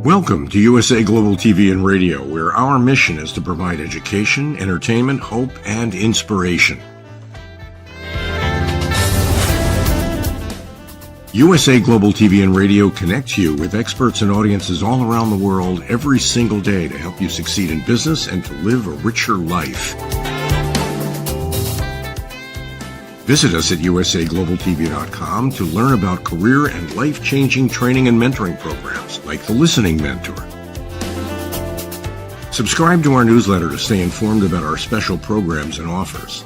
Welcome to USA Global TV and Radio, where our mission is to provide education, entertainment, hope, and inspiration. USA Global TV and Radio connects you with experts and audiences all around the world every single day to help you succeed in business and to live a richer life. Visit us at usaglobaltv.com to learn about career and life-changing training and mentoring programs like the Listening Mentor. Subscribe to our newsletter to stay informed about our special programs and offers.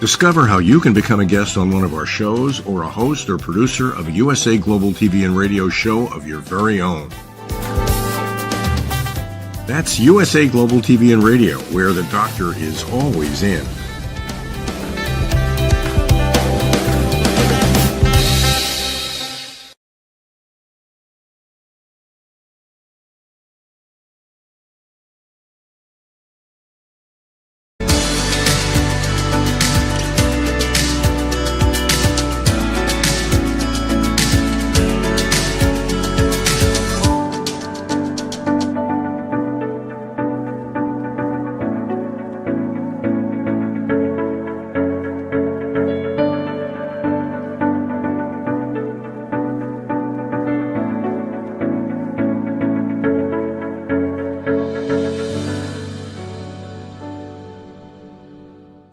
Discover how you can become a guest on one of our shows or a host or producer of a USA Global TV and Radio show of your very own. That's USA Global TV and Radio, where the doctor is always in.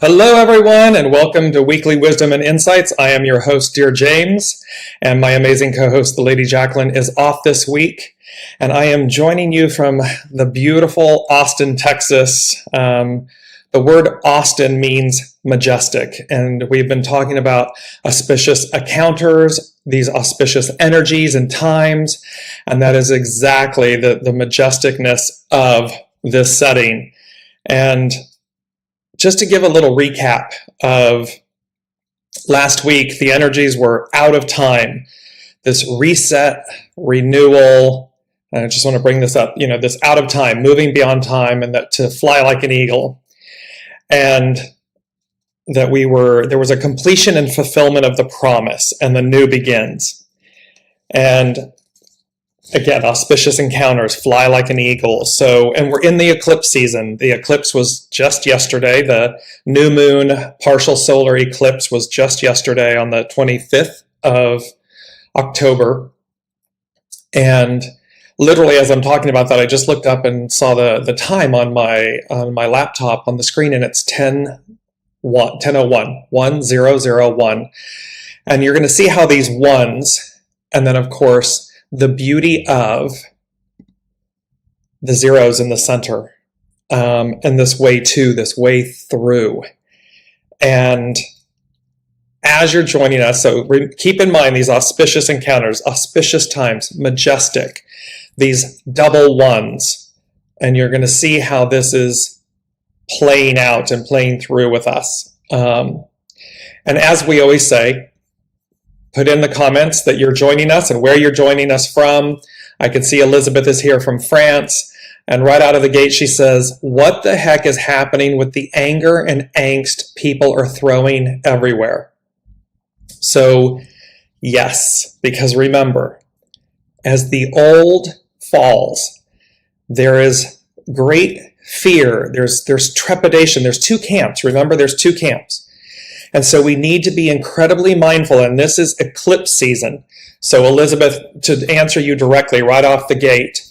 Hello, everyone, and welcome to Weekly Wisdom and Insights. I am your host, Dearjames, and my amazing co-host, the Lady Jacqueline, is off this week, and I am joining you from the beautiful Austin, Texas. The word Austin means majestic, and we've been talking about auspicious encounters, these auspicious energies and times, and that is exactly the majesticness of this setting. And just to give a little recap of last week, the energies were out of time. This reset, renewal, and I just want to bring this up, this out of time, moving beyond time, and that to fly like an eagle. And that there was a completion and fulfillment of the promise, and the new begins. And again, auspicious encounters, fly like an eagle. And we're in the eclipse season. The eclipse was just yesterday. The new moon partial solar eclipse was just yesterday on the 25th of October. And literally, as I'm talking about that, I just looked up and saw the time on my laptop on the screen, and it's 10:01. And you're going to see how these ones, and then of course, the beauty of the zeros in the center, and this way through. And as you're joining us, so keep in mind these auspicious encounters, auspicious times, majestic, these double ones, and you're going to see how this is playing out and playing through with us. And as we always say, put in the comments that you're joining us and where you're joining us from. I can see Elizabeth is here from France. And right out of the gate, she says, what the heck is happening with the anger and angst people are throwing everywhere? So, yes, because remember, as the old falls, there is great fear. There's trepidation. There's two camps. Remember, there's two camps. And so we need to be incredibly mindful, and this is eclipse season. So Elizabeth, to answer you directly right off the gate,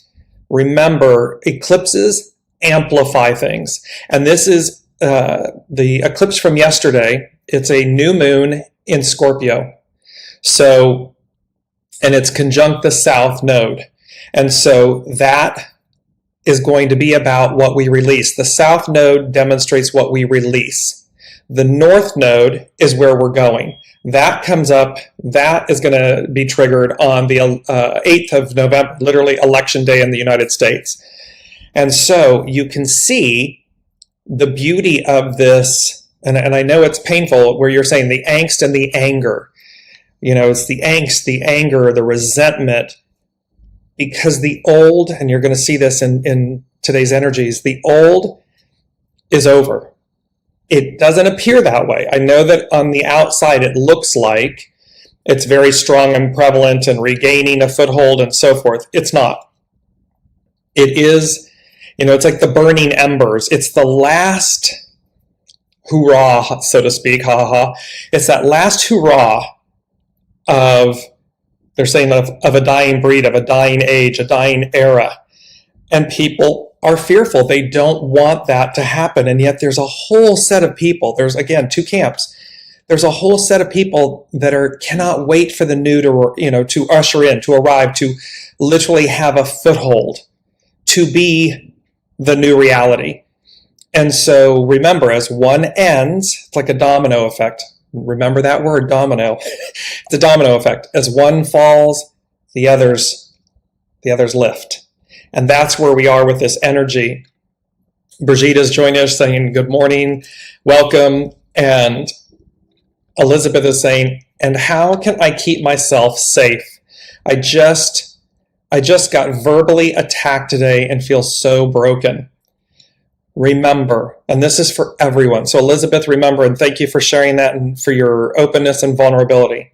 remember, eclipses amplify things. And this is the eclipse from yesterday. It's a new moon in Scorpio. So, and it's conjunct the South Node. And so that is going to be about what we release. The South Node demonstrates what we release. The North Node is where we're going. That comes up, that is going to be triggered on the 8th of November, literally election day in the United States. And so you can see the beauty of this, and I know it's painful where you're saying the angst and the anger. It's the angst, the anger, the resentment, because the old, and you're going to see this in today's energies, the old is over. It doesn't appear that way. I know that on the outside it looks like it's very strong and prevalent and regaining a foothold and so forth. It's not. It is, it's like the burning embers. It's the last hurrah, so to speak, ha ha ha. It's that last hurrah of, they're saying of a dying breed, of a dying age, a dying era. And people are fearful. They don't want that to happen. And yet there's a whole set of people. There's, again, two camps. There's a whole set of people that cannot wait for the new to usher in, to arrive, to literally have a foothold, to be the new reality. And so remember, as one ends, it's like a domino effect. Remember that word, domino. It's a domino effect. As one falls, the others lift. And that's where we are with this energy. Brigitta's joining us saying, good morning, welcome. And Elizabeth is saying, and how can I keep myself safe? I just got verbally attacked today and feel so broken. Remember, and this is for everyone. So Elizabeth, remember, and thank you for sharing that and for your openness and vulnerability.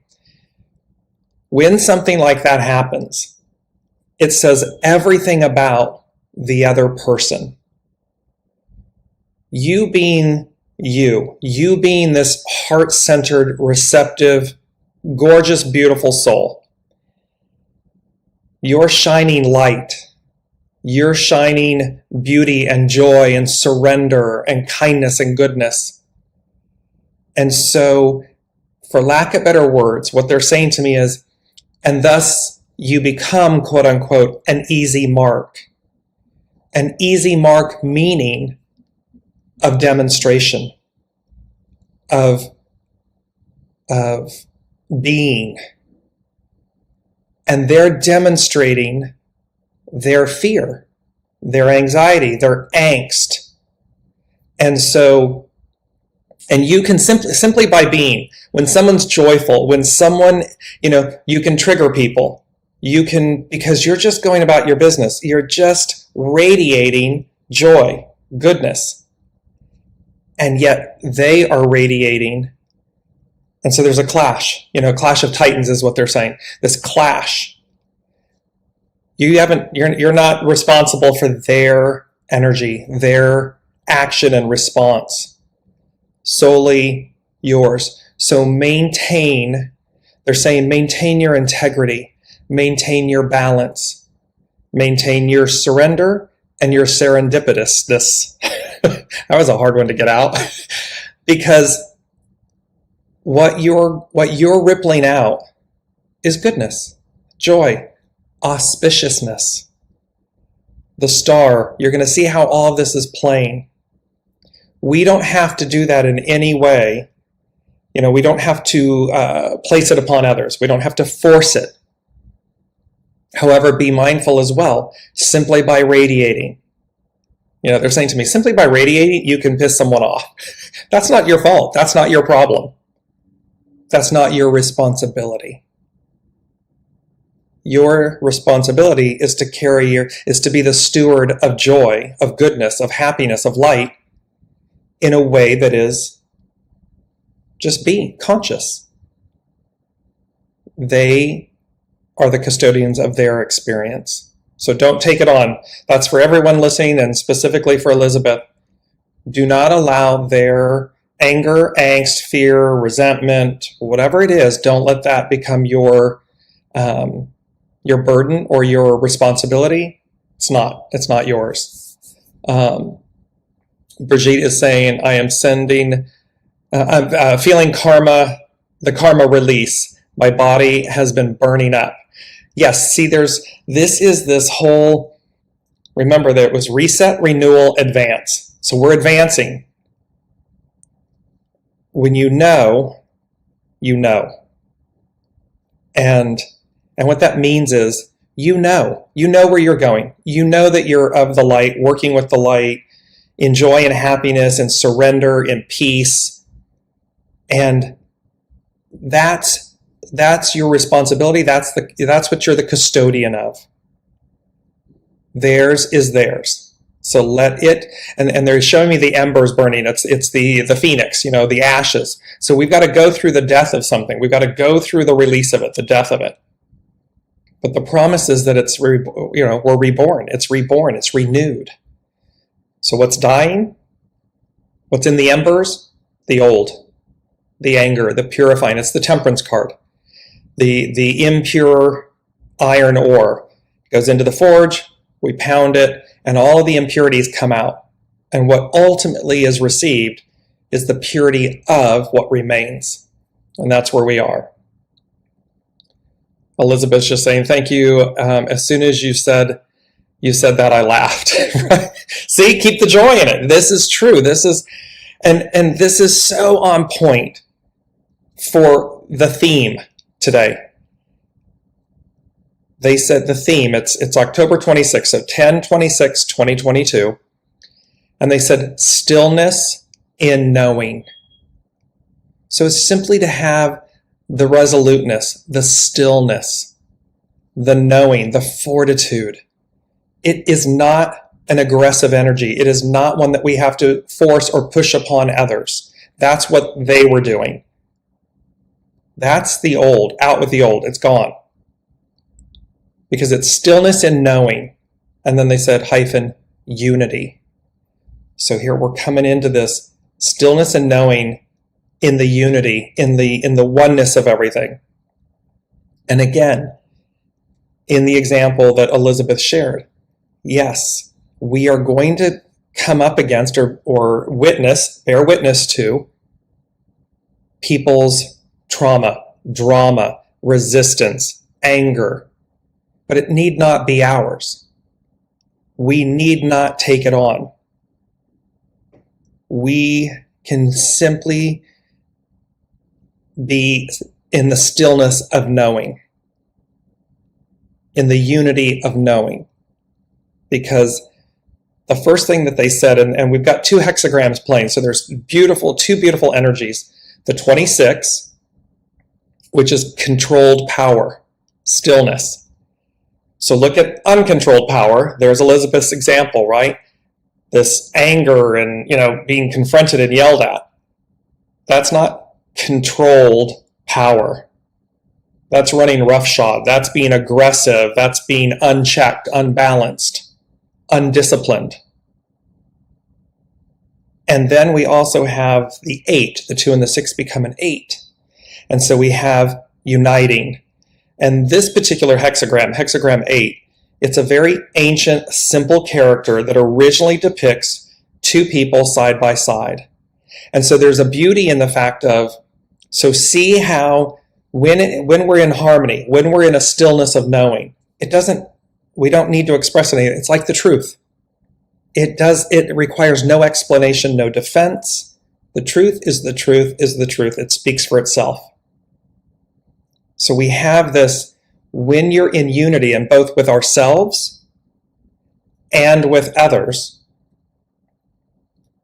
When something like that happens, it says everything about the other person. You being you being this heart-centered, receptive, gorgeous, beautiful soul. You're shining light. You're shining beauty and joy and surrender and kindness and goodness. And so, for lack of better words, what they're saying to me is, and thus you become, quote unquote, an easy mark. An easy mark meaning of demonstration, of being. And they're demonstrating their fear, their anxiety, their angst. And so, and you can simply by being, when someone's joyful, when someone, you can trigger people. You can, because you're just going about your business. You're just radiating joy, goodness. And yet they are radiating. And so there's a clash, clash of titans is what they're saying. This clash. You're not responsible for their energy, their action and response. Solely yours. So they're saying maintain your integrity. Maintain your balance, maintain your surrender and your serendipitousness. That was a hard one to get out because what you're rippling out is goodness, joy, auspiciousness. The star, you're going to see how all of this is playing. We don't have to do that in any way. We don't have to place it upon others. We don't have to force it. However, be mindful as well, simply by radiating. They're saying to me, simply by radiating, you can piss someone off. That's not your fault. That's not your problem. That's not your responsibility. Your responsibility is to be the steward of joy, of goodness, of happiness, of light in a way that is just being conscious. They are the custodians of their experience. So don't take it on. That's for everyone listening and specifically for Elizabeth. Do not allow their anger, angst, fear, resentment, whatever it is, don't let that become your burden or your responsibility. It's not yours. Brigitte is saying, I'm feeling the karma release. My body has been burning up. Yes, see, this whole, remember that it was reset, renewal, advance. So we're advancing. When you know. And what that means is, you know where you're going. You know that you're of the light, working with the light, in joy and happiness and surrender and peace. And that's your responsibility. That's what you're the custodian of. Theirs is theirs. So let it, and they're showing me the embers burning. It's the phoenix, the ashes. So we've got to go through the death of something. We've got to go through the release of it, the death of it. But the promise is that we're reborn. It's reborn. It's renewed. So what's dying? What's in the embers? The old, the anger, the purifying. It's the temperance card. The impure iron ore goes into the forge, we pound it, and all of the impurities come out. And what ultimately is received is the purity of what remains. And that's where we are. Elizabeth's just saying, thank you. As soon as you said that, I laughed. See, keep the joy in it. This is true. This is, and this is so on point for the theme today. They said the theme, it's October 26th, so 10/26/2022. And they said stillness in knowing. So it's simply to have the resoluteness, the stillness, the knowing, the fortitude. It is not an aggressive energy. It is not one that we have to force or push upon others. That's what they were doing. That's the old. Out with the old. It's gone. Because it's stillness in knowing. And then they said unity. So here we're coming into this stillness and knowing in the unity, in the oneness of everything. And again, in the example that Elizabeth shared, yes, we are going to come up against or bear witness to people's trauma, drama, resistance, anger, but it need not be ours. We need not take it on. We can simply be in the stillness of knowing, in the unity of knowing. Because the first thing that they said, and we've got 2 hexagrams playing, so there's two beautiful energies. The 26, which is controlled power, stillness. So look at uncontrolled power. There's Elizabeth's example, right? This anger and, being confronted and yelled at. That's not controlled power. That's running roughshod. That's being aggressive. That's being unchecked, unbalanced, undisciplined. And then we also have the 8. The 2 and the 6 become an 8. And so we have uniting. And this particular hexagram 8, it's a very ancient, simple character that originally depicts 2 people side by side. And so there's a beauty in the fact of, so see how when we're in harmony, when we're in a stillness of knowing, we don't need to express anything. It's like the truth. It requires no explanation, no defense. The truth is the truth is the truth. It speaks for itself. So we have this, when you're in unity, and both with ourselves and with others,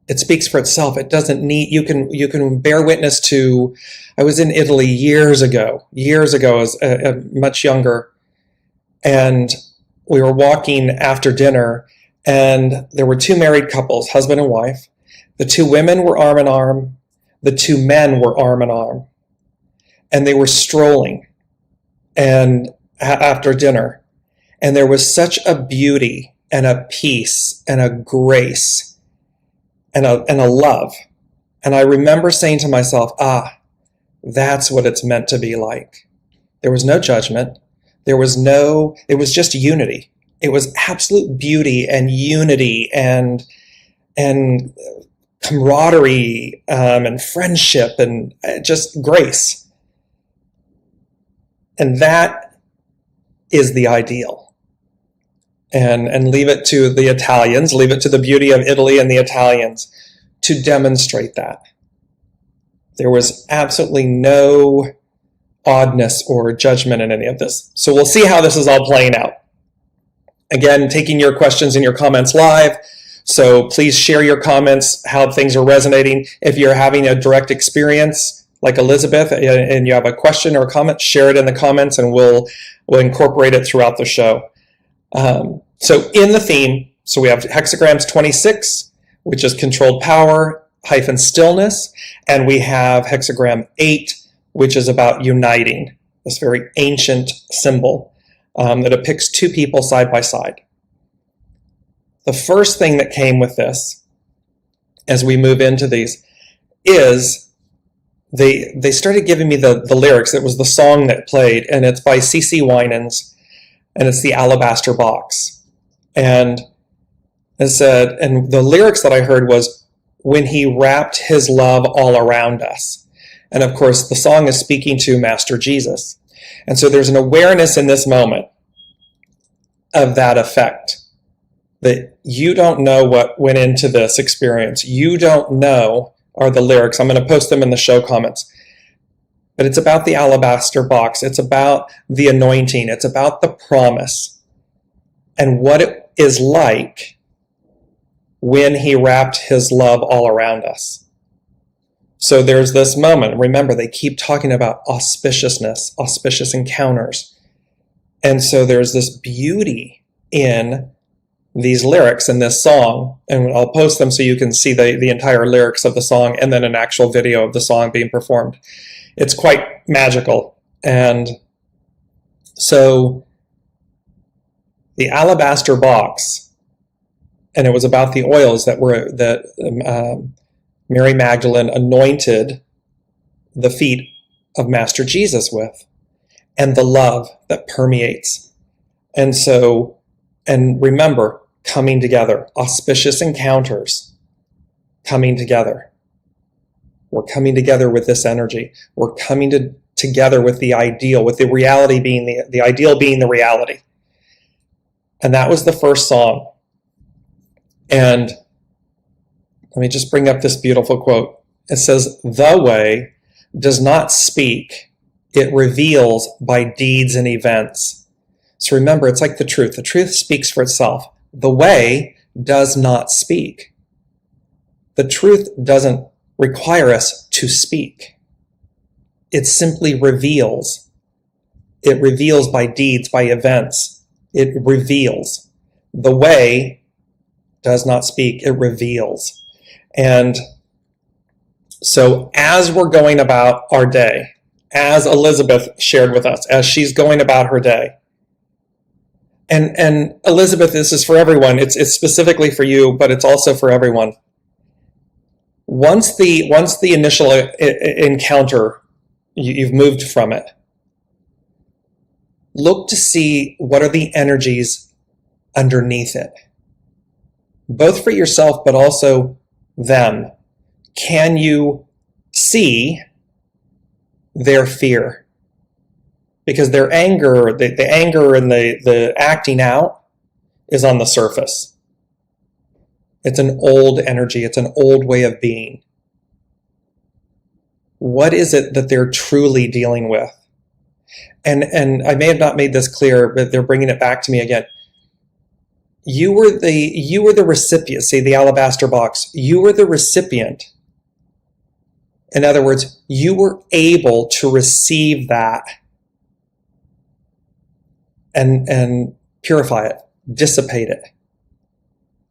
it speaks for itself. It doesn't need, you can bear witness to, I was in Italy years ago as much younger, and we were walking after dinner, and there were 2 married couples, husband and wife. The 2 women were arm in arm. The 2 men were arm in arm. And they were strolling and after dinner. And there was such a beauty and a peace and a grace and a love. And I remember saying to myself, that's what it's meant to be like. There was no judgment. It was just unity. It was absolute beauty and unity and camaraderie and friendship and just grace. And that is the ideal. And leave it to the Italians, leave it to the beauty of Italy and the Italians to demonstrate that. There was absolutely no oddness or judgment in any of this. So we'll see how this is all playing out. Again, taking your questions and your comments live. So please share your comments, how things are resonating. If you're having a direct experience like Elizabeth and you have a question or a comment, share it in the comments and we'll incorporate it throughout the show. So in the theme, so we have hexagrams 26, which is controlled power - stillness, and we have hexagram 8, which is about uniting, this very ancient symbol. that depicts two people side by side. The first thing that came with this, as we move into these, is they started giving me the lyrics. It was the song that played, and it's by C.C. Winans, and it's the Alabaster Box. And it said, and the lyrics that I heard was, when he wrapped his love all around us. And of course, the song is speaking to Master Jesus. And so there's an awareness in this moment of that effect, that you don't know what went into this experience. You don't know are the lyrics. I'm going to post them in the show comments. But it's about the alabaster box. It's about the anointing. It's about the promise and what it is like when he wrapped his love all around us. So there's this moment. Remember, they keep talking about auspiciousness, auspicious encounters. And so there's this beauty in these lyrics in this song, and I'll post them so you can see the entire lyrics of the song and then an actual video of the song being performed. It's quite magical. And so the alabaster box, and it was about the oils that Mary Magdalene anointed the feet of Master Jesus with, and the love that permeates. And so, and remember, coming together, auspicious encounters, coming together. We're coming together with this energy. We're coming together with the ideal, with the reality being the ideal being the reality. And that was the first song. And let me just bring up this beautiful quote. It says, "The way does not speak, it reveals by deeds and events." So remember, it's like the truth. The truth speaks for itself. The way does not speak. The truth doesn't require us to speak. It simply reveals. It reveals by deeds, by events. It reveals. The way does not speak. It reveals. And so as we're going about our day, as Elizabeth shared with us, as she's going about her day, and Elizabeth, this is for everyone. It's specifically for you, but it's also for everyone. Once the initial encounter, you've moved from it, look to see what are the energies underneath it, both for yourself, but also them. Can you see their fear? Because their anger, the anger and the acting out is on the surface. It's an old energy. It's an old way of being. What is it that they're truly dealing with? And I may have not made this clear, but they're bringing it back to me again. You were the recipient. See, the alabaster box. You were the recipient. In other words, you were able to receive that and purify it, dissipate it,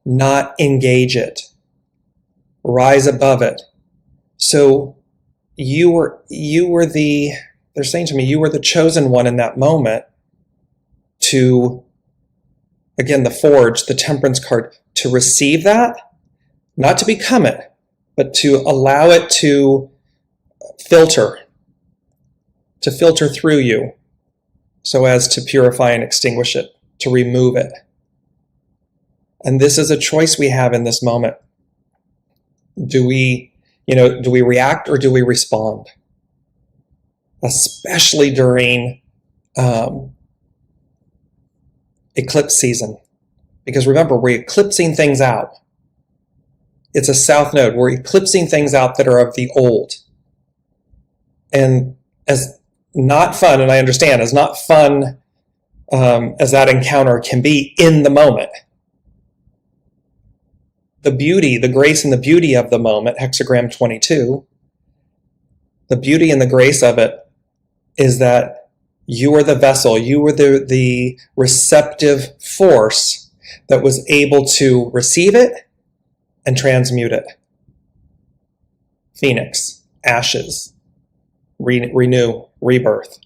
not engage it, rise above it. So you were they're saying to me, you were the chosen one in that moment to, again, the forge, the temperance card, to receive that, not to become it, but to allow it to filter through you so as to purify and extinguish it, to remove it. And this is a choice we have in this moment. Do we react or do we respond? Especially during eclipse season. Because remember, we're eclipsing things out. It's a south node. We're eclipsing things out that are of the old. And as not fun, and I understand, as not fun as that encounter can be in the moment, the beauty, the grace and the beauty of the moment, hexagram 22, the beauty and the grace of it is that you were the vessel, you were the receptive force that was able to receive it and transmute it. Phoenix, ashes, renew, rebirth.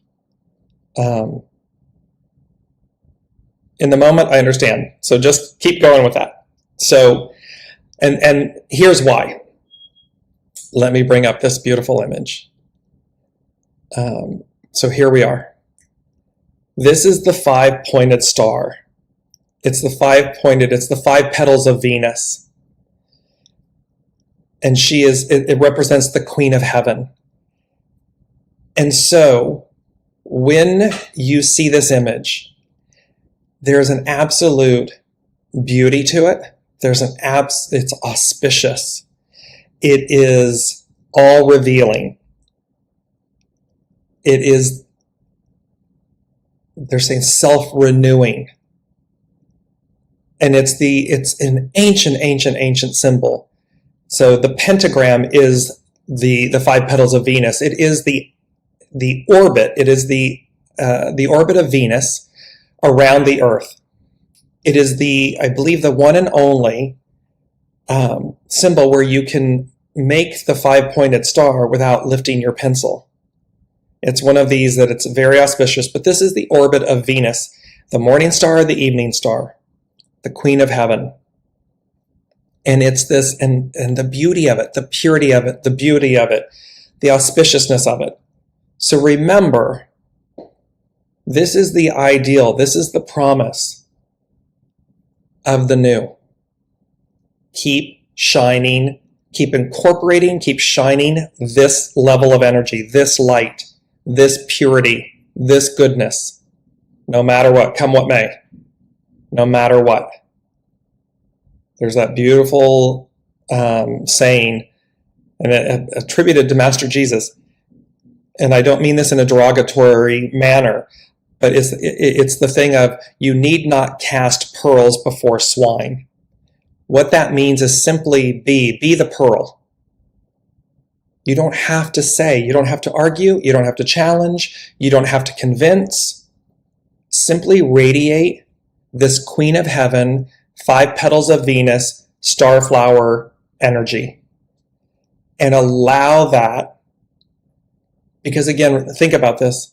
In the moment, I understand. So just keep going with that. So, and here's why. Let me bring up this beautiful image. So here we are. This is the 5-pointed star. It's the 5-pointed, it's the 5 petals of Venus. And it represents the Queen of Heaven. And so when you see this image, there's an absolute beauty to it. It's auspicious. It is all revealing. It is, they're saying, self-renewing. And it's an ancient symbol. So the pentagram is the 5 petals of Venus. It is the orbit. It is the orbit of Venus around the Earth. It is I believe, the one and only symbol where you can make the 5-pointed star without lifting your pencil. It's one of these that it's very auspicious, but this is the orbit of Venus, the morning star, the evening star, the Queen of Heaven. And it's this, and the beauty of it, the purity of it, the beauty of it, the auspiciousness of it. So remember, this is the ideal, this is the promise of the new. Keep shining, keep incorporating, keep shining this level of energy, this light, this purity, this goodness, no matter what, come what may, no matter what. There's that beautiful saying, and attributed to Master Jesus, and I don't mean this in a derogatory manner, but it's the thing of, you need not cast pearls before swine. What that means is simply be the pearl. You don't have to say, you don't have to argue, you don't have to challenge, you don't have to convince. Simply radiate this Queen of Heaven, 5 petals of Venus, starflower energy. And allow that, because again, think about this.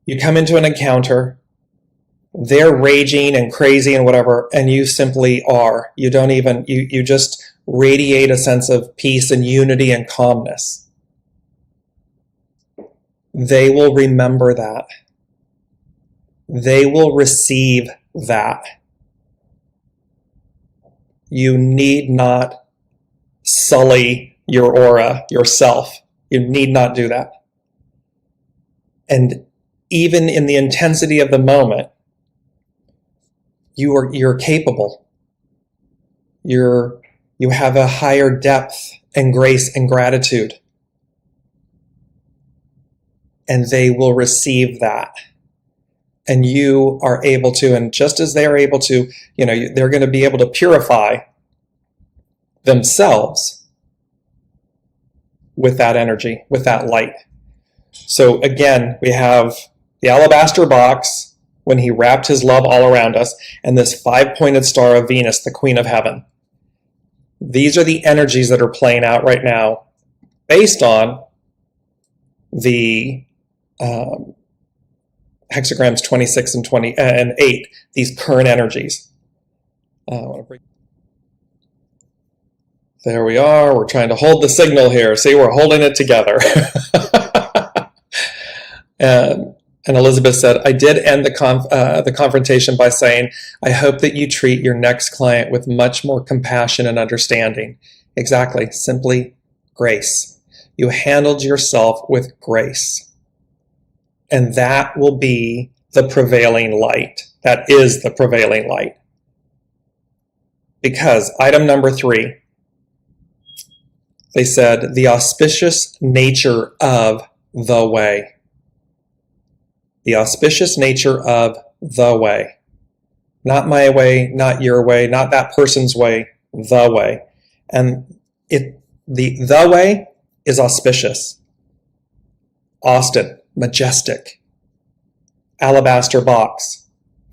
You come into an encounter, they're raging and crazy and whatever, and you simply are. You don't even, you just radiate a sense of peace and unity and calmness. They will remember that. They will receive that. You need not sully your aura, yourself. You need not do that. And even in the intensity of the moment, you're capable. You have a higher depth and grace and gratitude. And they will receive that. And you are able to, and just as they are able to, they're going to be able to purify themselves with that energy, with that light. So again, we have the alabaster box when he wrapped his love all around us, and this 5-pointed star of Venus, the Queen of Heaven. These are the energies that are playing out right now based on the hexagrams 26 and 20 and 8, these current energies. There we are. We're trying to hold the signal here. See, we're holding it together. And Elizabeth said, I did end the confrontation by saying, I hope that you treat your next client with much more compassion and understanding. Exactly. Simply grace. You handled yourself with grace. And that will be the prevailing light. That is the prevailing light. Because item number 3, they said, the auspicious nature of the way. The auspicious nature of the way. Not my way, not your way, not that person's way, the way. And the way is auspicious. Austin, majestic. Alabaster box,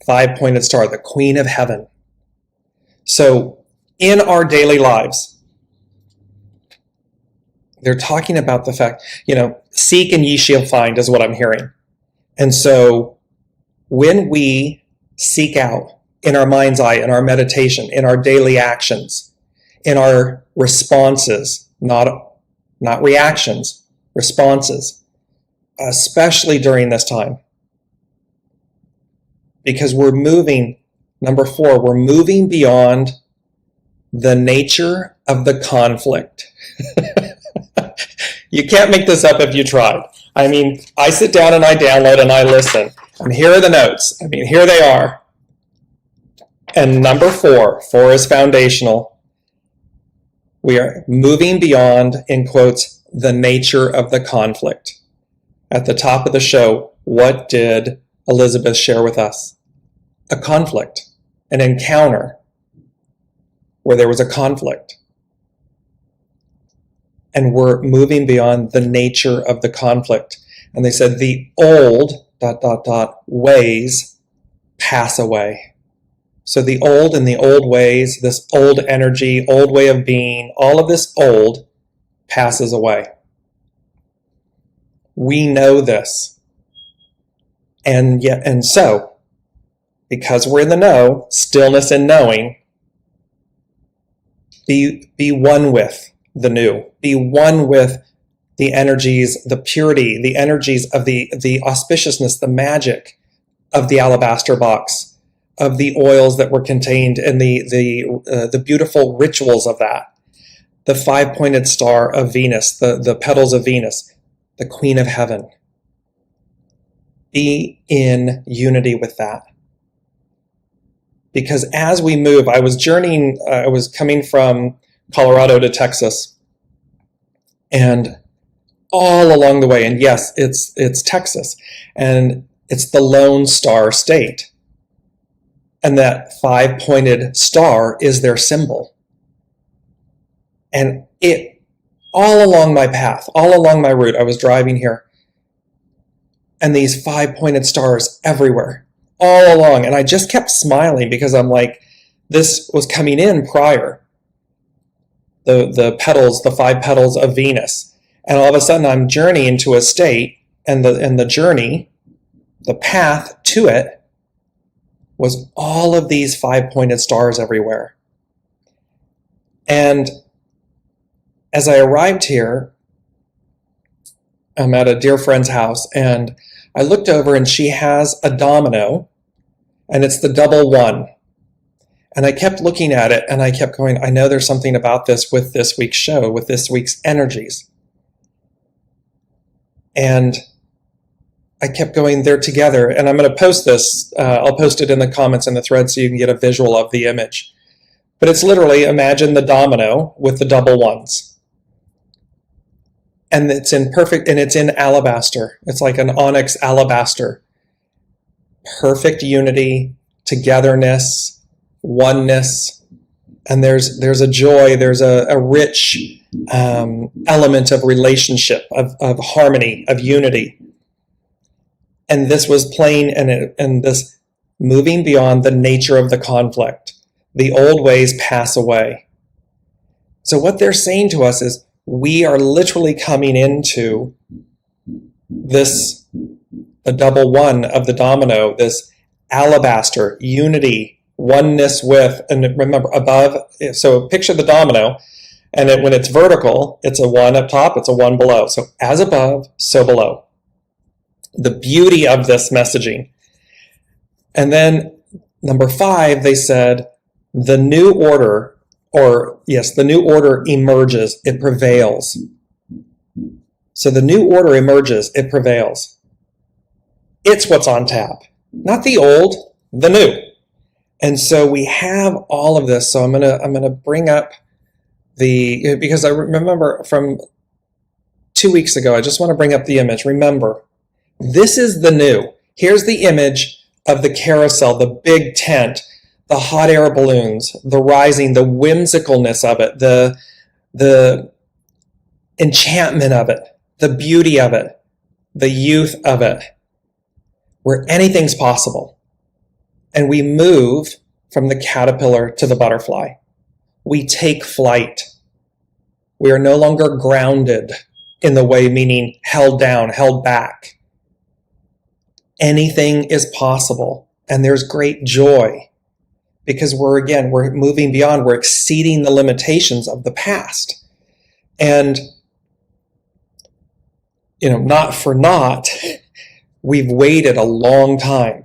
5-pointed star, the Queen of Heaven. So in our daily lives, they're talking about the fact, seek and ye shall find is what I'm hearing. And so when we seek out in our mind's eye, in our meditation, in our daily actions, in our responses, not reactions, responses, especially during this time. Because we're moving, number 4, we're moving beyond the nature of the conflict. You can't make this up if you tried. I mean, I sit down and I download and I listen. And here are the notes. I mean, here they are. And number 4 is foundational. We are moving beyond, in quotes, the nature of the conflict. At the top of the show, what did Elizabeth share with us? A conflict, an encounter where there was a conflict. And we're moving beyond the nature of the conflict. And they said the old ... ways pass away. So the old and the old ways, this old energy, old way of being, all of this old passes away. We know this. And so, because we're in the know, stillness and knowing, be one with the new. Be one with the energies, the purity, the energies of the auspiciousness, the magic of the alabaster box, of the oils that were contained in the beautiful rituals of that. The 5-pointed star of Venus, the petals of Venus, the Queen of Heaven. Be in unity with that. Because as we move, I was journeying, I was coming from Colorado to Texas, and all along the way, and yes, it's Texas, and it's the Lone Star State. And that 5-pointed star is their symbol. And it, all along my path, all along my route, I was driving here, and these 5-pointed stars everywhere, all along. And I just kept smiling because I'm like, this was coming in prior. The petals, the 5 petals of Venus. And all of a sudden I'm journeying to a state, and the journey, the path to it, was all of these 5-pointed stars everywhere. And as I arrived here, I'm at a dear friend's house, and I looked over and she has a domino, and it's the double 1. And I kept looking at it, and I kept going, I know there's something about this with this week's show, with this week's energies. And I kept going, they're together. And I'm going to post this. I'll post it in the comments in the thread so you can get a visual of the image. But it's literally, imagine the domino with the double 1s. And it's in perfect, and it's in alabaster. It's like an onyx alabaster. Perfect unity, togetherness, oneness. And there's a joy, there's a rich element of relationship, of harmony, of unity. And this was plain, and this moving beyond the nature of the conflict. The old ways pass away. So what they're saying to us is, we are literally coming into this, the double 1 of the domino, this alabaster, unity, oneness with, and remember, above, so picture the domino, and when it's vertical, it's a 1 up top, it's a 1 below. So as above, so below. The beauty of this messaging. And then number 5, they said, the new order, the new order emerges, it prevails. So the new order emerges, it prevails. It's what's on tap. Not the old, the new. And so we have all of this. So I'm gonna bring up because I remember from 2 weeks ago, I just want to bring up the image. Remember, this is the new. Here's the image of the carousel, the big tent, the hot air balloons, the rising, the whimsicalness of it, the enchantment of it, the beauty of it, the youth of it, where anything's possible. And we move from the caterpillar to the butterfly. We take flight. We are no longer grounded in the way, meaning held down, held back. Anything is possible, and there's great joy because we're moving beyond, we're exceeding the limitations of the past. And, not for naught, we've waited a long time,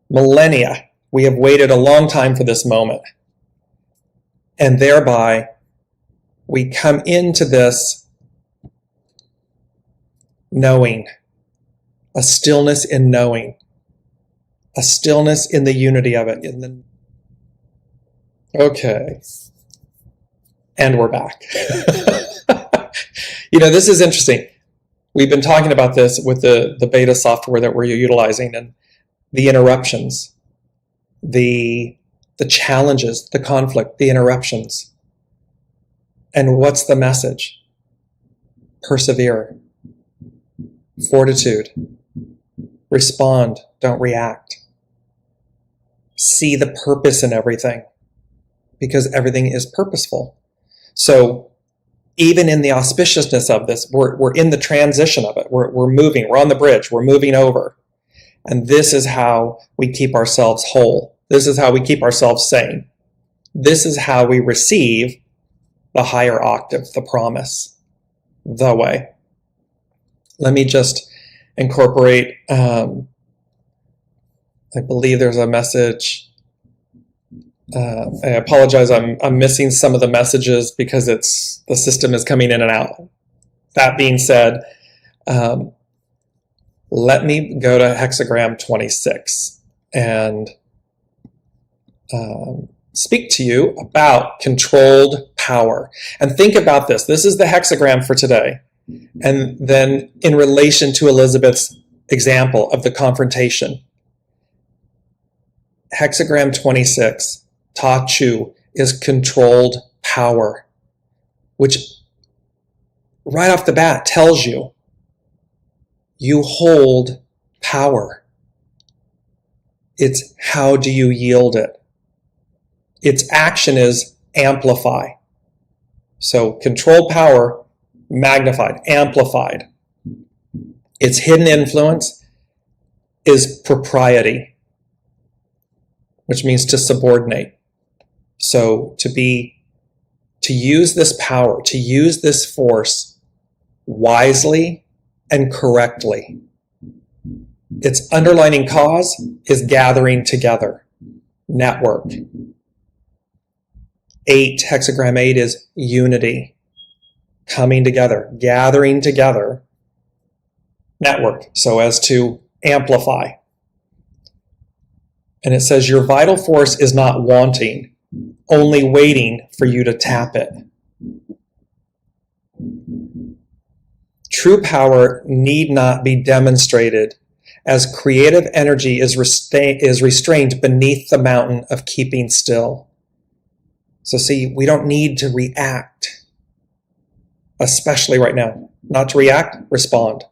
millennia. We have waited a long time for this moment. And thereby, we come into this knowing, a stillness in knowing, a stillness in the unity of it. Okay. And we're back. This is interesting. We've been talking about this with the beta software that we're utilizing, and the interruptions, the challenges, the conflict, the interruptions. And what's the message? Persevere. Fortitude. Respond. Don't react. See the purpose in everything, because everything is purposeful. So even in the auspiciousness of this, we're in the transition of it. We're moving. We're on the bridge. We're moving over. And this is how we keep ourselves whole. This is how we keep ourselves sane. This is how we receive the higher octave, the promise, the way. Let me just incorporate, I believe there's a message. I apologize, I'm missing some of the messages because the system is coming in and out. That being said, let me go to HEXAGRAM 26 and speak to you about controlled power. And think about this. This is the hexagram for today. And then in relation to Elizabeth's example of the confrontation, hexagram 26, Ta Chu, is controlled power, which right off the bat tells you you hold power. It's how do you yield it? Its action is amplify. So controlled power, magnified, amplified. Its hidden influence is propriety, which means to subordinate. So to use this power, to use this force wisely and correctly. Its underlining cause is gathering together, network. 8, hexagram 8 is unity, coming together, gathering together, network, so as to amplify. And it says your vital force is not wanting, only waiting for you to tap it. True power need not be demonstrated, as creative energy is restrained beneath the mountain of keeping still. So see, we don't need to react, especially right now. Not to react, respond.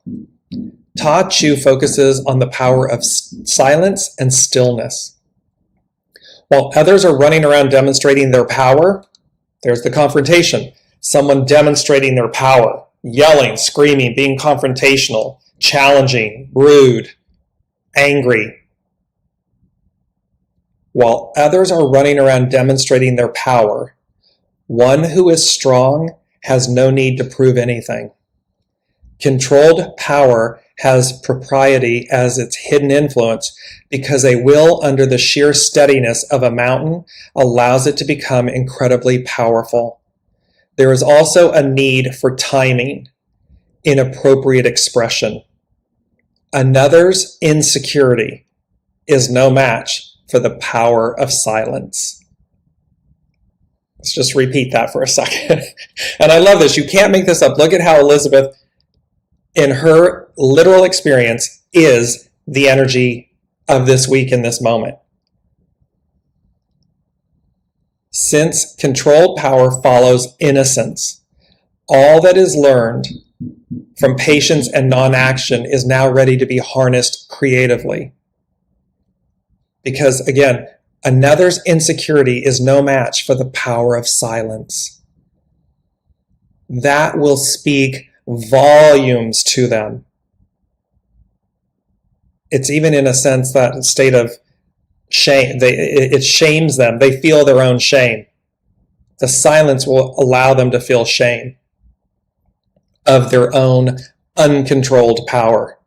Ta Chu focuses on the power of silence and stillness. While others are running around demonstrating their power, there's the confrontation. Someone demonstrating their power, yelling, screaming, being confrontational, challenging, rude, angry. While others are running around demonstrating their power, one who is strong has no need to prove anything. Controlled power has propriety as its hidden influence because a will under the sheer steadiness of a mountain allows it to become incredibly powerful. There is also a need for timing in appropriate expression. Another's insecurity is no match for the power of silence. Let's just repeat that for a second. And I love this. You can't make this up. Look at how Elizabeth, in her literal experience, is the energy of this week in this moment. Since controlled power follows innocence, all that is learned from patience and non-action is now ready to be harnessed creatively. Because, again, another's insecurity is no match for the power of silence. That will speak volumes to them. It's even in a sense that state of shame. It shames them. They feel their own shame. The silence will allow them to feel shame of their own uncontrolled power.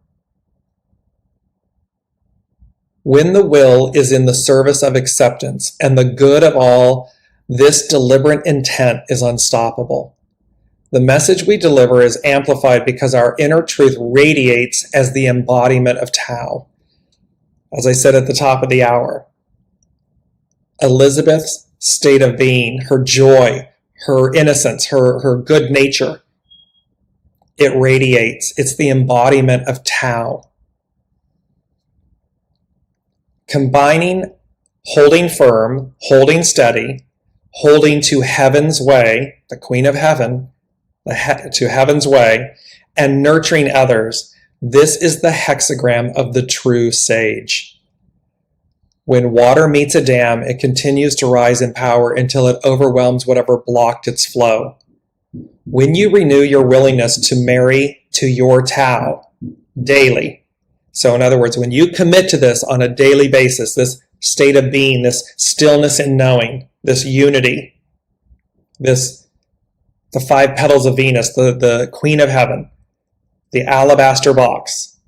When the will is in the service of acceptance and the good of all, this deliberate intent is unstoppable. The message we deliver is amplified because our inner truth radiates as the embodiment of Tao. As I said at the top of the hour, Elizabeth's state of being, her joy, her innocence, her good nature, it radiates. It's the embodiment of Tao. Combining holding firm, holding steady, holding to heaven's way, the Queen of Heaven, to heaven's way, and nurturing others, this is the hexagram of the true sage. When water meets a dam, it continues to rise in power until it overwhelms whatever blocked its flow. When you renew your willingness to marry to your Tao daily, so in other words, when you commit to this on a daily basis, this state of being, this stillness in knowing, this unity, the 5 petals of Venus, the Queen of Heaven, the alabaster box,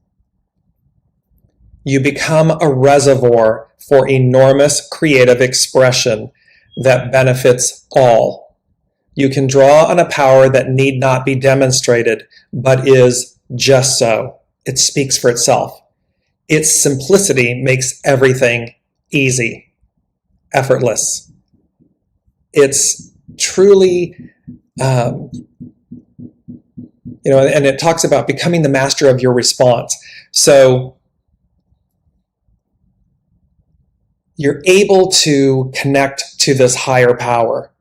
you become a reservoir for enormous creative expression that benefits all. You can draw on a power that need not be demonstrated, but is just so. It speaks for itself. Its simplicity makes everything easy, effortless. It's truly, and it talks about becoming the master of your response. So you're able to connect to this higher power,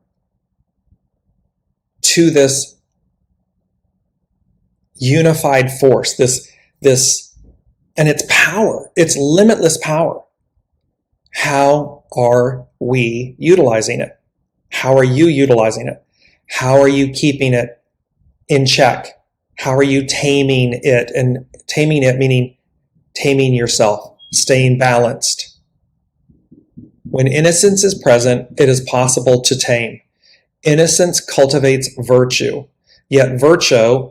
to this unified force, this, and its power, its limitless power. How are we utilizing it? How are you utilizing it? How are you keeping it in check? How are you taming it? And taming it meaning taming yourself, staying balanced. When innocence is present, it is possible to tame. Innocence cultivates virtue, yet virtue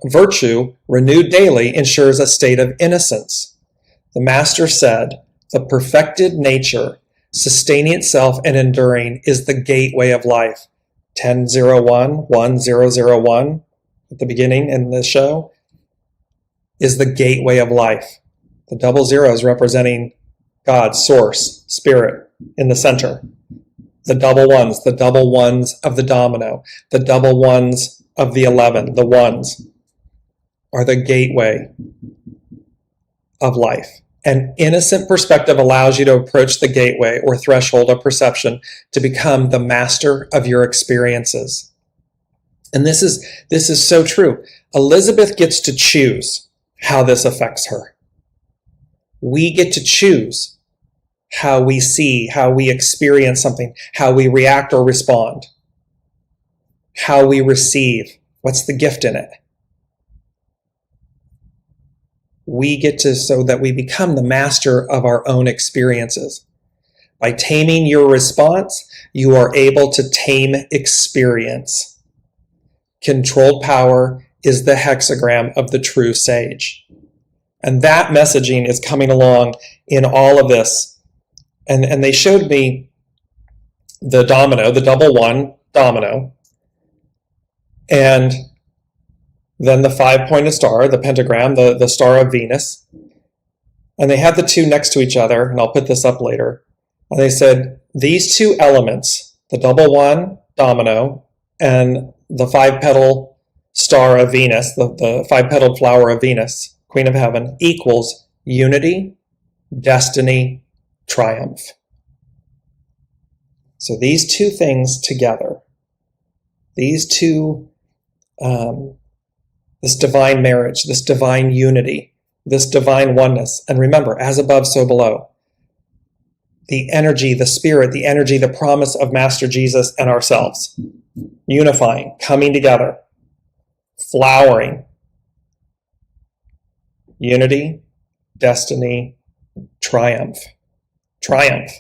renewed daily ensures a state of innocence. The Master said, the perfected nature, sustaining itself and enduring, is the gateway of life. 1001 at the beginning in the show is the gateway of life. The double zeros representing God, source, spirit in the center. The double ones of the domino, the double ones of the 11, the ones are the gateway of life. An innocent perspective allows you to approach the gateway or threshold of perception to become the master of your experiences. And this is so true. Elizabeth gets to choose how this affects her. We get to choose how we see, how we experience something, how we react or respond, how we receive. What's the gift in it? We get to, so that we become the master of our own experiences. By taming your response, you are able to tame experience. Controlled power is the hexagram of the true sage. And that messaging is coming along in all of this. And they showed me the domino, the double one domino, and then the 5-pointed star, the pentagram, the star of Venus. And they had the two next to each other, and I'll put this up later. And they said, these two elements, the double one domino and the 5-petal star of Venus, the 5-petaled flower of Venus, Queen of Heaven, equals unity, destiny, triumph. So these two things together, these two, this divine marriage, this divine unity, this divine oneness. And remember, as above, so below. The energy, the spirit, the energy, the promise of Master Jesus and ourselves. Unifying, coming together, flowering. Unity, destiny, triumph. Triumph.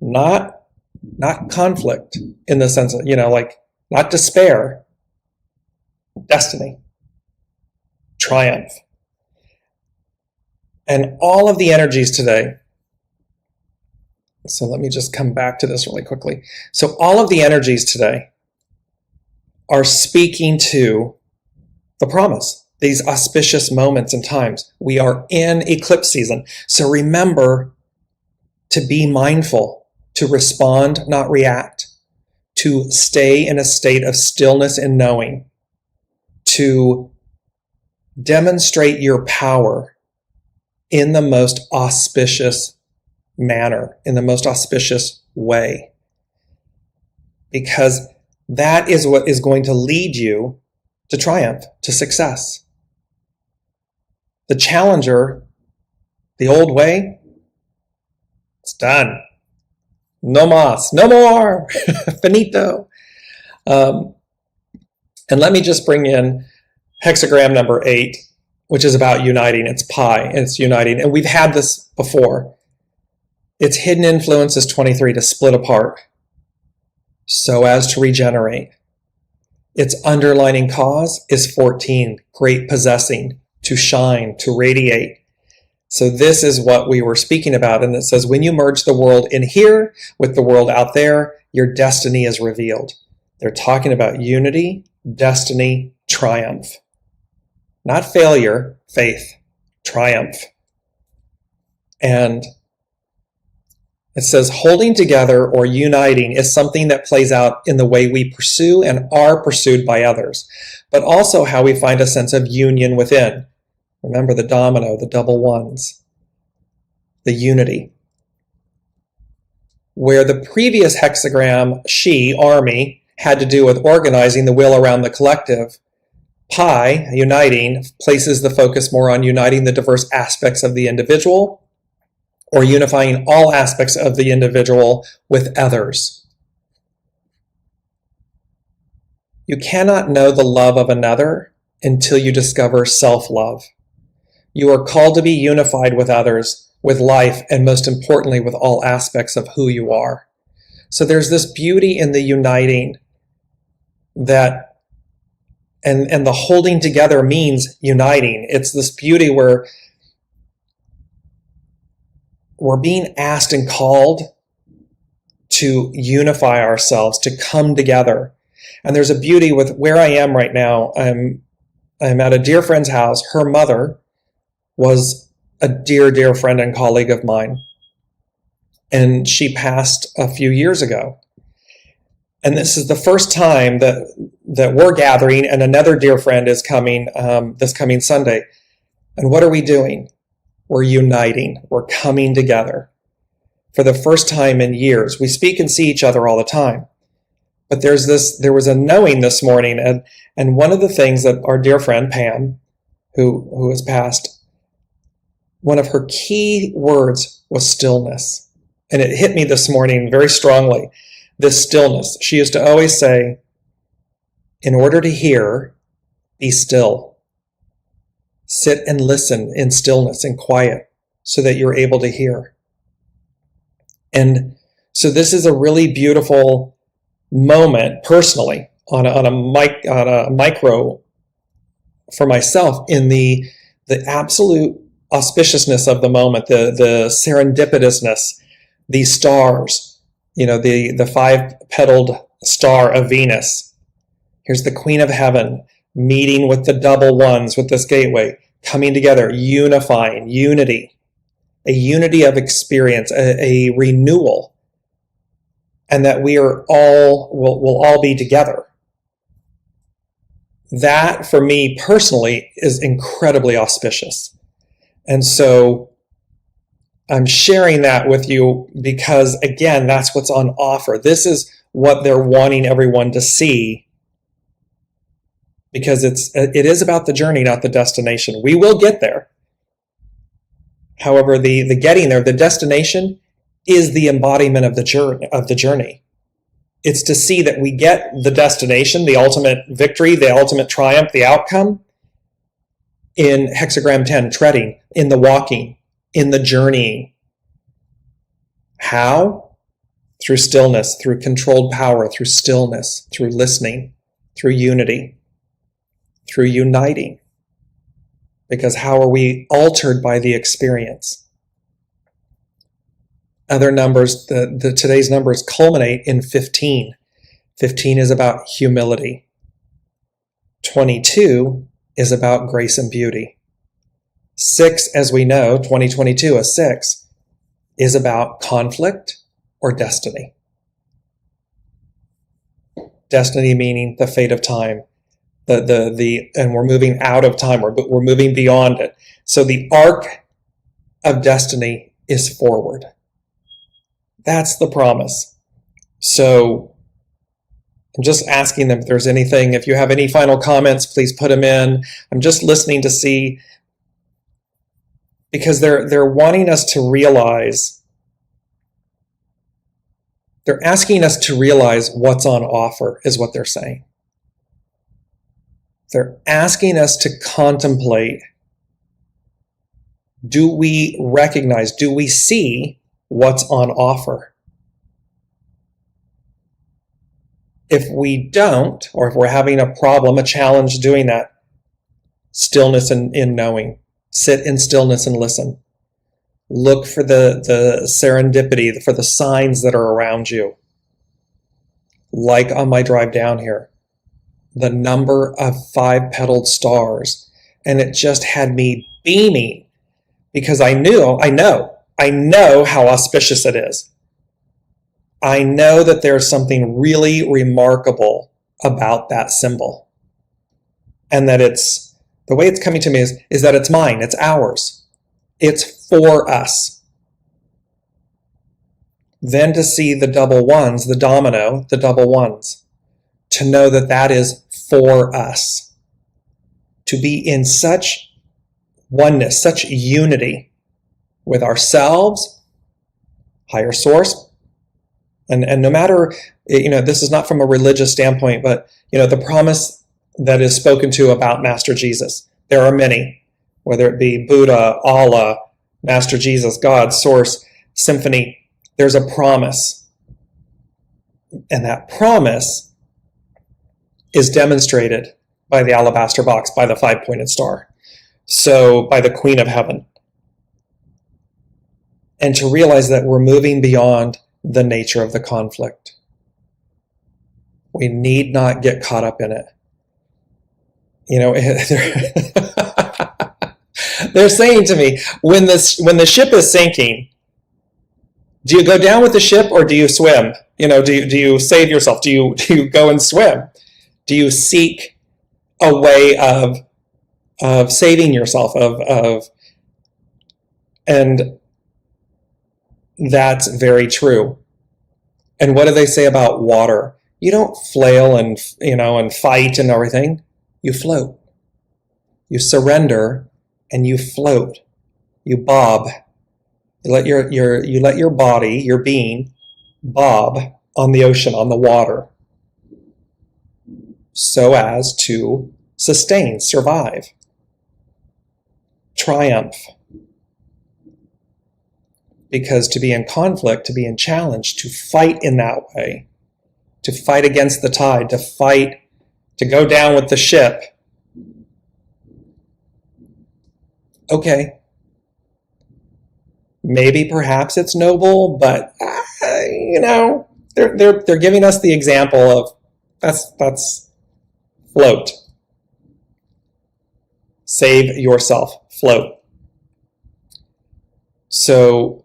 not conflict in the sense of, like not despair, destiny, triumph. And all of the energies today, so let me just come back to this really quickly. So all of the energies today are speaking to the promise, these auspicious moments and times. We are in eclipse season. So remember to be mindful, to respond, not react, to stay in a state of stillness and knowing, to demonstrate your power in the most auspicious manner, in the most auspicious way. Because that is what is going to lead you to triumph, to success. The challenger, the old way, it's done. No más, no more, finito. And let me just bring in hexagram number 8, which is about uniting. It's pi, and it's uniting. And we've had this before. Its hidden influence is 23, to split apart so as to regenerate. Its underlining cause is 14, great possessing, to shine, to radiate. So this is what we were speaking about. And it says, when you merge the world in here with the world out there, your destiny is revealed. They're talking about unity, destiny, triumph. Not failure, faith, triumph. And it says holding together or uniting is something that plays out in the way we pursue and are pursued by others, but also how we find a sense of union within. Remember the domino, the double ones, the unity. Where the previous hexagram, she, army, had to do with organizing the will around the collective, pi, uniting, places the focus more on uniting the diverse aspects of the individual, or unifying all aspects of the individual with others. You cannot know the love of another until you discover self-love. You are called to be unified with others, with life, and most importantly, with all aspects of who you are. So there's this beauty in the uniting that, and the holding together means uniting. It's this beauty where we're being asked and called to unify ourselves, to come together. And there's a beauty with where I am right now. I'm at a dear friend's house. Her mother was a dear, dear friend and colleague of mine. And she passed a few years ago. And this is the first time that we're gathering, and another dear friend is coming this coming Sunday. And what are we doing? We're uniting. We're coming together for the first time in years. We speak and see each other all the time. But there was a knowing this morning. And one of the things that our dear friend, Pam, who has passed, one of her key words was stillness. And it hit me this morning very strongly, this stillness. She used to always say, in order to hear, be still. Sit and listen in stillness and quiet so that you're able to hear. And so this is a really beautiful moment personally on a micro for myself in the absolute auspiciousness of the moment, the serendipitousness, these stars, the 5-petaled star of Venus. Here's the Queen of Heaven meeting with the double ones with this gateway, coming together, unifying, unity, a unity of experience, a renewal, and that we are will all be together. That, for me personally, is incredibly auspicious. And so I'm sharing that with you because, again, that's what's on offer. This is what they're wanting everyone to see, because it is about the journey, not the destination. We will get there. However, the getting there, the destination, is the embodiment of the journey. It's to see that we get the destination, the ultimate victory, the ultimate triumph, the outcome, in hexagram 10, treading, in the walking, in the journeying. How? through stillness, through controlled power, through stillness, through listening, through unity, through uniting. Because how are we altered by the experience? Other numbers, today's numbers culminate in 15. 15 is about humility. 22 is about grace and beauty. 6, as we know, 2022, a 6, is about conflict or destiny. Destiny meaning the fate of time. And we're moving out of time, we're moving beyond it. So the arc of destiny is forward. That's the promise. So I'm just asking them if there's anything, if you have any final comments, please put them in. I'm just listening to see, because they're wanting us to realize, they're asking us to realize what's on offer, is what they're saying. They're asking us to contemplate, do we recognize, do we see what's on offer? If we don't, or if we're having a problem, a challenge doing that, stillness in knowing. Sit in stillness and listen. Look for the serendipity, for the signs that are around you. Like on my drive down here, the number of 5-petaled stars, and it just had me beaming because I know how auspicious it is. I know that there's something really remarkable about that symbol, and that it's, the way it's coming to me is that it's mine, it's ours, it's for us. Then to see the double ones, the domino, the double ones, to know that that is for us. To be in such oneness, such unity with ourselves, higher source, and no matter, this is not from a religious standpoint, but, the promise that is spoken to about Master Jesus. There are many, whether it be Buddha, Allah, Master Jesus, God, Source, Symphony. There's a promise. And that promise is demonstrated by the alabaster box, by the 5-pointed star. So by the Queen of Heaven. And to realize that we're moving beyond the nature of the conflict. We need not get caught up in it. They're saying to me, when the ship is sinking, do you go down with the ship or do you swim? Do you save yourself? Do you go and swim? Do you seek a way of saving yourself, and that's very true. And what do they say about water? You don't flail and fight and everything. You float. You surrender and you float. You bob. You let your body, your being, bob on the ocean, on the water, so as to sustain, survive, triumph. Because to be in conflict, to be in challenge, to fight in that way, to fight against the tide, to fight, to go down with the ship. Okay. Maybe perhaps it's noble, but they're giving us the example of that's float. Save yourself, float. So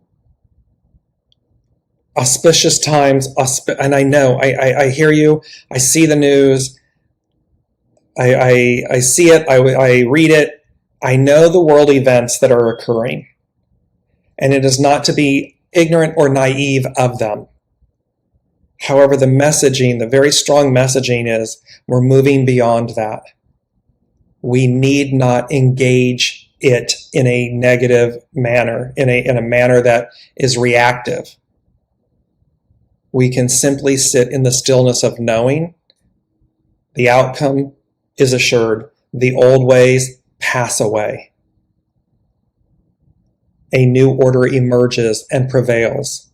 auspicious times, and I know, I hear you, I see the news, I see it, I read it, I know the world events that are occurring, and it is not to be ignorant or naive of them. However, the messaging, the very strong messaging is, we're moving beyond that. We need not engage it in a negative manner, in a manner that is reactive. We can simply sit in the stillness of knowing the outcome is assured. The old ways pass away. A new order emerges and prevails.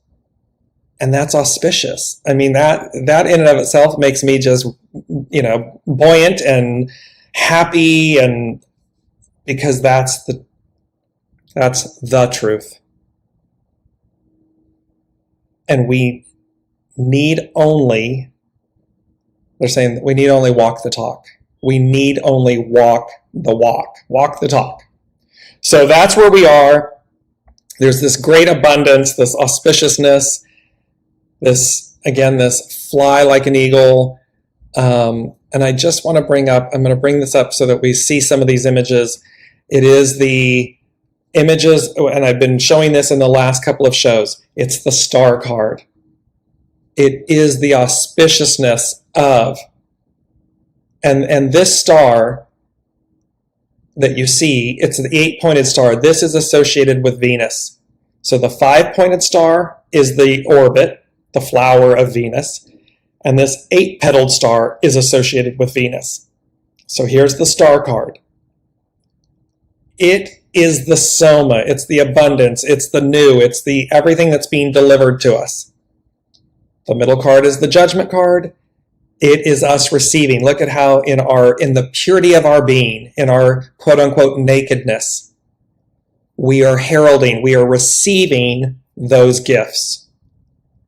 And that's auspicious. I mean, that in and of itself makes me just, buoyant and happy, and because that's the truth. And we need only, they're saying we need only walk the talk. We need only walk the talk. So that's where we are. There's this great abundance, this auspiciousness, this fly like an eagle. And I just want to I'm going to bring this up so that we see some of these images. It is the images, and I've been showing this in the last couple of shows. It's the star card. It is the auspiciousness of, and this star that you see, it's the 8-pointed star. This is associated with Venus. So the 5-pointed star is the orbit, the flower of Venus, and this 8-petaled star is associated with Venus. So here's the star card. It is the soma, it's the abundance, it's the new, it's the everything that's being delivered to us. The middle card is the judgment card. It is us receiving. Look at how in the purity of our being, in our quote unquote nakedness, we are heralding, we are receiving those gifts.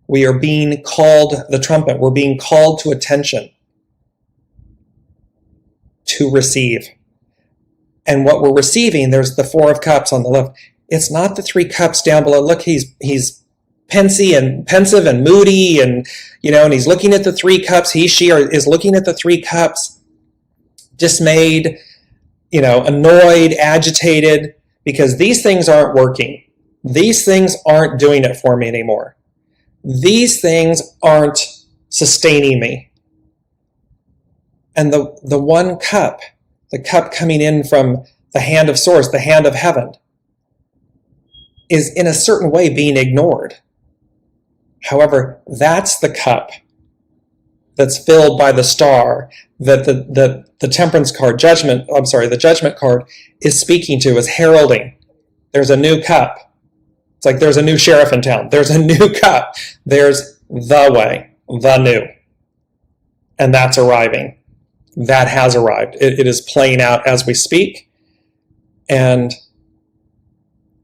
We are being called the trumpet. We're being called to attention to receive. And what we're receiving, there's the 4 of cups on the left. It's not the 3 cups down below. Look, he's pensive and moody, and and he's looking at the 3 cups. She is looking at the 3 cups, dismayed, annoyed, agitated, because these things aren't working. These things aren't doing it for me anymore. These things aren't sustaining me. And the 1 cup, the cup coming in from the hand of source, the hand of heaven, is in a certain way being ignored. However, that's the cup that's filled by the star that the temperance card, the judgment card is speaking to, is heralding. There's a new cup. It's like there's a new sheriff in town. There's a new cup. There's the way, the new. And that's arriving. That has arrived. It is playing out as we speak. And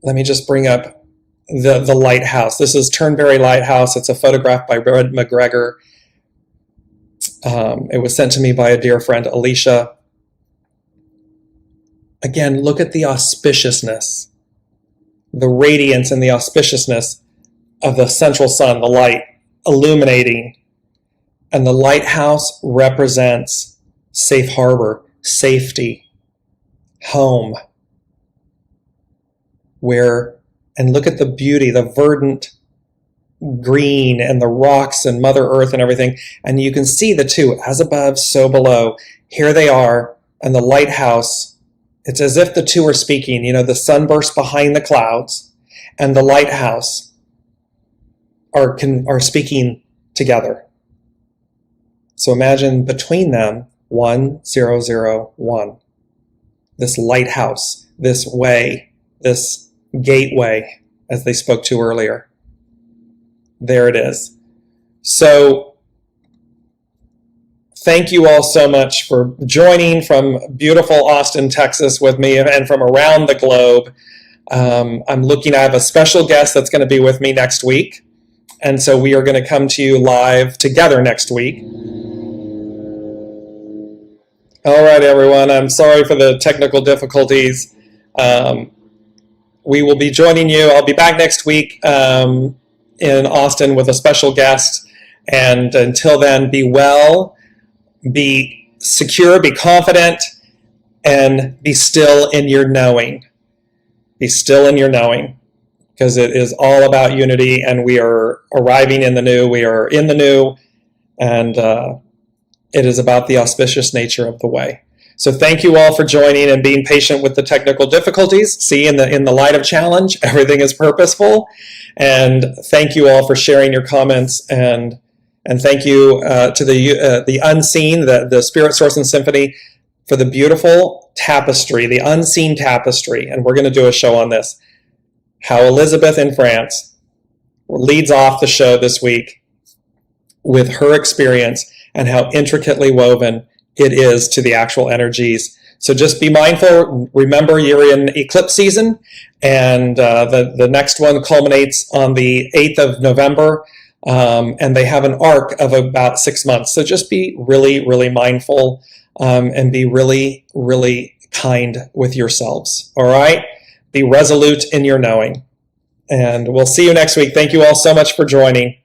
let me just bring up the lighthouse. This is Turnberry Lighthouse. It's a photograph by Red McGregor. It was sent to me by a dear friend, Alicia. Again, look at the auspiciousness, the radiance and the auspiciousness of the central sun, the light illuminating. And the lighthouse represents safe harbor, safety, home. And look at the beauty, the verdant green and the rocks and Mother Earth and everything. And you can see the two, as above, so below. Here they are, and the lighthouse, it's as if the two are speaking. The sunburst behind the clouds and the lighthouse are speaking together. So imagine between them, 1001. This lighthouse, this way, this gateway, as they spoke to earlier. There it is. So thank you all so much for joining from beautiful Austin, Texas with me, and from around the globe. I have a special guest that's going to be with me next week. And so we are going to come to you live together next week. All right, everyone. I'm sorry for the technical difficulties. We will be joining you. I'll be back next week in Austin with a special guest. And until then, be well, be secure, be confident, and be still in your knowing. Be still in your knowing, because it is all about unity, and we are arriving in the new. We are in the new, and it is about the auspicious nature of the way. So thank you all for joining and being patient with the technical difficulties. See, in the light of challenge, everything is purposeful. And thank you all for sharing your comments, and thank you to the unseen, the Spirit, Source, and Symphony for the beautiful tapestry, the unseen tapestry. And we're going to do a show on this. How Elizabeth in France leads off the show this week with her experience and how intricately woven it is to the actual energies. So just be mindful. Remember, you're in eclipse season, and the next one culminates on the 8th of November, and they have an arc of about 6 months. So just be really, really mindful, and be really, really kind with yourselves. All right? Be resolute in your knowing. And we'll see you next week. Thank you all so much for joining.